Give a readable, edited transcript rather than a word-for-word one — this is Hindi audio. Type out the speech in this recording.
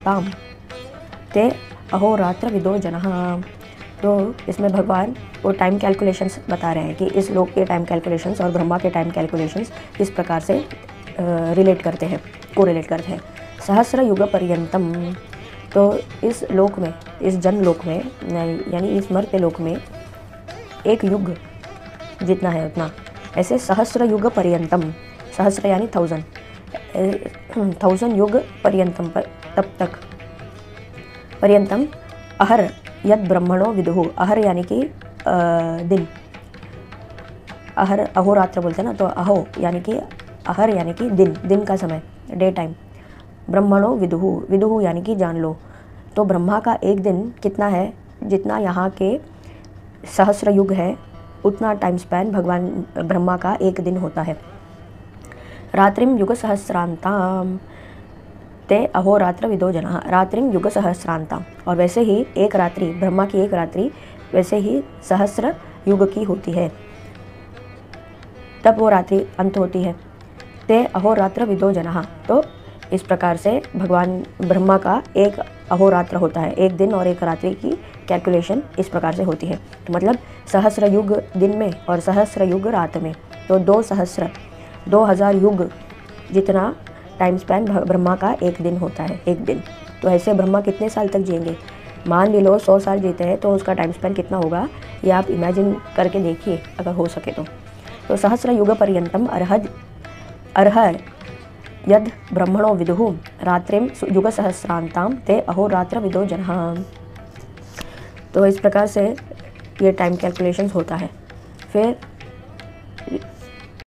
ताम ते अहोरात्र विदो जनः। तो इसमें भगवान वो टाइम कैलकुलेशंस बता रहे हैं कि इस लोक के टाइम कैलकुलेशंस और ब्रह्मा के टाइम कैलकुलेशंस किस प्रकार से रिलेट करते हैं, कोरिलेट करते हैं। सहस्र युग पर्यंतम, तो इस लोक में, इस जन लोक में, यानी इस मर्त्य लोक में एक युग जितना है उतना, ऐसे सहस्र युग पर्यंतम, सहस्र यानी 1000 युग पर्यंतम, पर तब तक, पर्यंतम अहर यद ब्रह्मणो विदुहु, अहर यानी कि दिन, अहर अहोरात्र बोलते हैं ना, तो अहो यानी कि अहर यानी कि दिन, दिन का समय, डे टाइम। ब्रह्मणो विदुहु, विदुहु यानी कि जान लो। तो ब्रह्मा का एक दिन कितना है, जितना यहाँ के सहस्र युग है उतना टाइम स्पैन भगवान ब्रह्मा का एक दिन होता है। रात्रिम युग सहस्रांताम ते अहोरात्र विदो जनः, रात्रिम युग सहस्रांताम, और वैसे ही एक रात्रि, ब्रह्मा की एक रात्रि वैसे ही सहस्र युग की होती है, तब वो रात्रि अंत होती है। ते अहोरात्र विदो जनः, तो इस प्रकार से भगवान ब्रह्मा का एक अहोरात्र होता है, एक दिन और एक रात्रि की कैलकुलेशन इस प्रकार से होती है। तो मतलब सहस्र युग दिन में और सहस्र युग रात में, तो 2000 युग जितना टाइम स्पैन ब्रह्मा का एक दिन होता है, एक दिन। तो ऐसे ब्रह्मा कितने साल तक जिएंगे, मान भी लो 100 साल जीते हैं तो उसका टाइम स्पैन कितना होगा, ये आप इमेजिन करके देखिए अगर हो सके तो सहस्र युग पर्यंतम अर्ह यद ब्रह्मणो विदुहु रात्रिम युग सहस्रांताम ते अहोरात्र विदो जनः। तो इस प्रकार से ये टाइम कैलकुलेशंस होता है। फिर